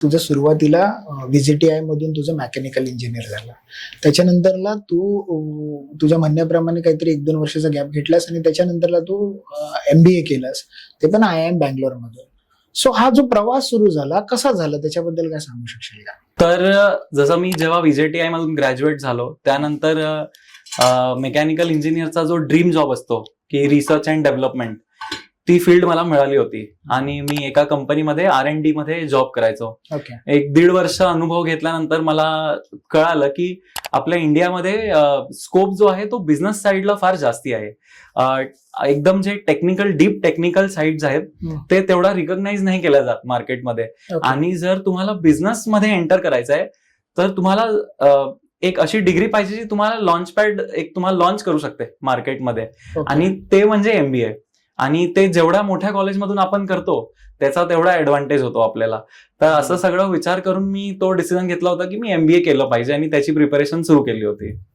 तुझं सुरुवातीला व्हीजीटीआय मधून तुझं मेकॅनिकल इंजिनियर झालं. त्याच्यानंतरला तू तुझ्या म्हणण्याप्रमाणे काहीतरी 1-2 वर्षाचा गॅप घेतलास आणि त्याच्यानंतरला तू MBA केलंस, ते पण IIM बँगलोर मधून. सो हा जो प्रवास सुरू झाला कसा झाला त्याच्याबद्दल काय सांगू शकशील का? तर जसं मी जेव्हा व्हीजीटीआय मधून ग्रॅज्युएट झालो त्यानंतर मेकॅनिकल इंजिनियरचा जो ड्रीम जॉब असतो की रिसर्च अँड डेव्हलपमेंट, ती फील्ड मला मिळाली होती आणि मी एका कंपनीमध्ये R&D मध्ये जॉब करायचो. ओके. 1-1.5 वर्ष अनुभव घेतल्यानंतर मला कळालं की आपल्या इंडियामध्ये स्कोप जो आहे तो बिझनेस साईडला फार जास्ती आहे. एकदम जे डीप टेक्निकल साईड्स आहेत ते तेवढा रिकॉग्नाइज नाही केल्या जात मार्केटमध्ये. आणि जर तुम्हाला बिझनेस मध्ये एंटर करायचं आहे तर तुम्हाला एक अशी डिग्री पाहिजे जी तुम्हाला तुम्हाला लॉन्च करू शकते मार्केटमध्ये, आणि ते म्हणजे MBA. आणि ते जेवढ्या मोठ्या कॉलेजमधून आपण करतो त्याचा तेवढा ऍडव्हान्टेज होतो आपल्याला. तर असं सगळं विचार करून मी तो डिसिजन घेतला होता की मी MBA केलं पाहिजे आणि त्याची प्रिपरेशन सुरू केली होती.